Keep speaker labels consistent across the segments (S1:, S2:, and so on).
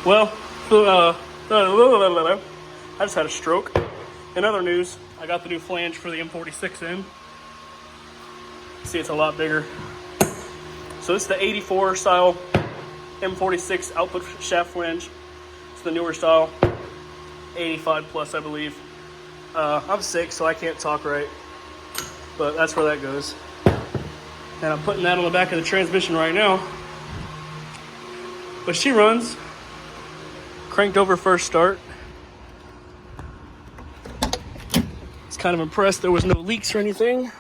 S1: Well, I just had a stroke. In other news, I got the new flange for the M46 in. See, it's a lot bigger. So this is the 84 style M46 output shaft flange. It's the newer style, 85 plus, I believe. I'm sick, so I can't talk right, but that's where that goes. And I'm putting that on the back of the transmission right now. But she runs. Cranked over first start. It's kind of impressed there was no leaks or anything.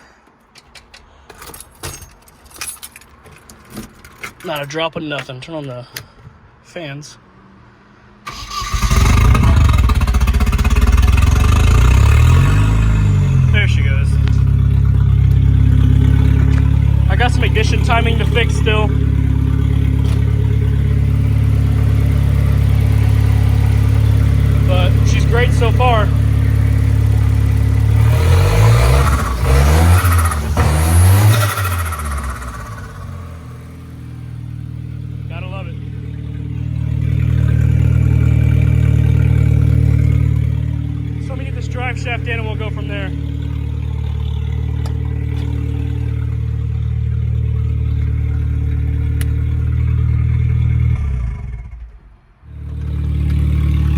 S1: Not a drop of nothing. Turn on the fans. There she goes. I got some ignition timing to fix still. But she's great so far. Gotta love it. So let me get this drive shaft in and we'll go from there.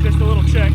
S1: Just a little check.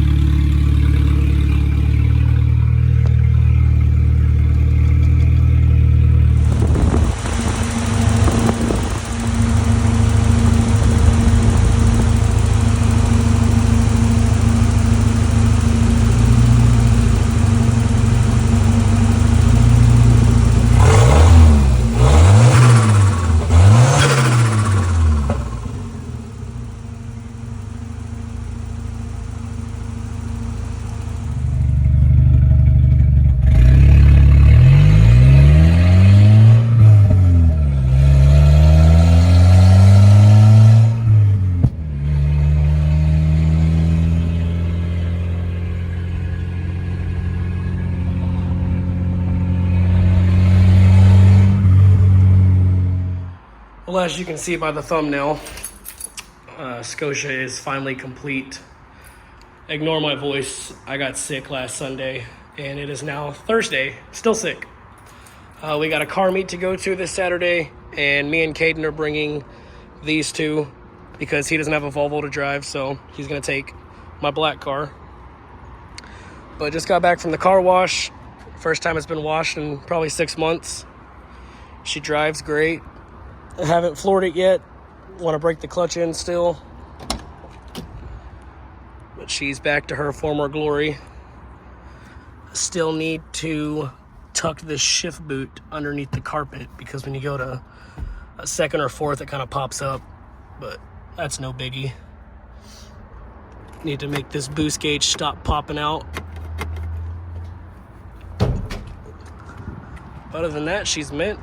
S1: Well, as you can see by the thumbnail, Scotia is finally complete. Ignore my voice. I got sick last Sunday, and it is now Thursday. Still sick. We got a car meet to go to this Saturday, and me and Caden are bringing these two because he doesn't have a Volvo to drive, so he's going to take my black car. But just got back from the car wash. First time it's been washed in probably 6 months. She drives great. I haven't floored it yet. Want to break the clutch in still. But she's back to her former glory. Still need to tuck this shift boot underneath the carpet because when you go to a second or fourth, it kind of pops up. But that's no biggie. Need to make this boost gauge stop popping out. Other than that, she's mint.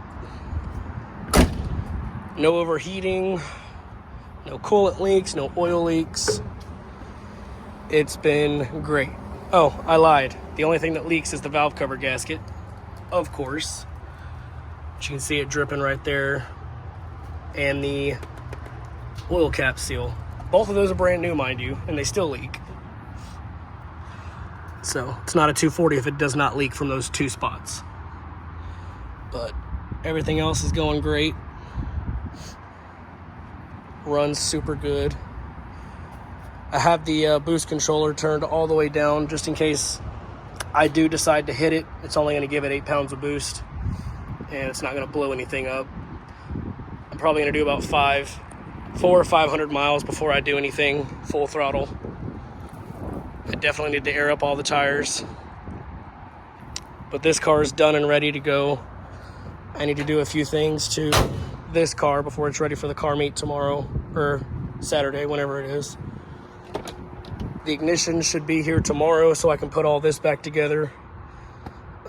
S1: No overheating, no coolant leaks, no oil leaks. It's been great. Oh, I lied. The only thing that leaks is the valve cover gasket, of course. You can see it dripping right there. And the oil cap seal. Both of those are brand new, mind you, and they still leak. So it's not a 240 if it does not leak from those two spots. But everything else is going great. Runs super good. I have the boost controller turned all the way down just in case I do decide to hit it. It's only going to give it 8 pounds of boost, and it's not going to blow anything up. I'm probably going to do about 400 or 500 miles before I do anything full throttle. I definitely need to air up all the tires. But this car is done and ready to go. I need to do a few things to this car before it's ready for the car meet tomorrow or Saturday, whenever it is. The ignition should be here tomorrow so I can put all this back together.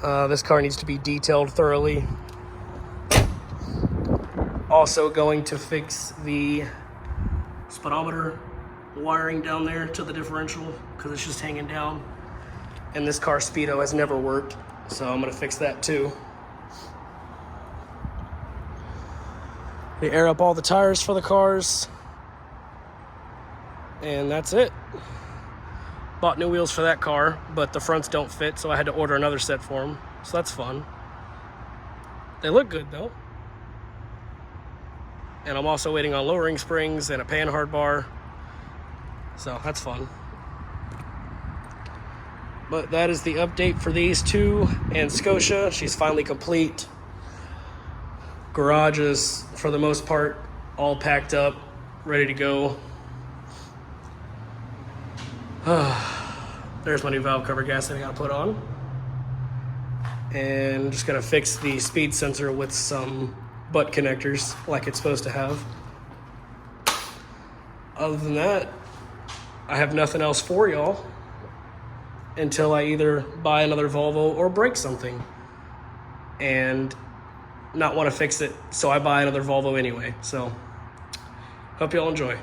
S1: This car needs to be detailed thoroughly. Also going to fix the speedometer wiring down there to the differential because it's just hanging down. And this car speedo has never worked, so I'm going to fix that too. They air up all the tires for the cars. And that's it. Bought new wheels for that car, but the fronts don't fit, so I had to order another set for them. So that's fun. They look good though. And I'm also waiting on lowering springs and a panhard bar. So that's fun. But that is the update for these two. And Scotia, she's finally complete. Garage is, for the most part, all packed up, ready to go. There's my new valve cover gasket I gotta put on. And just gonna fix the speed sensor with some butt connectors like it's supposed to have. Other than that, I have nothing else for y'all until I either buy another Volvo or break something and not want to fix it, so I buy another Volvo anyway. So hope y'all enjoy.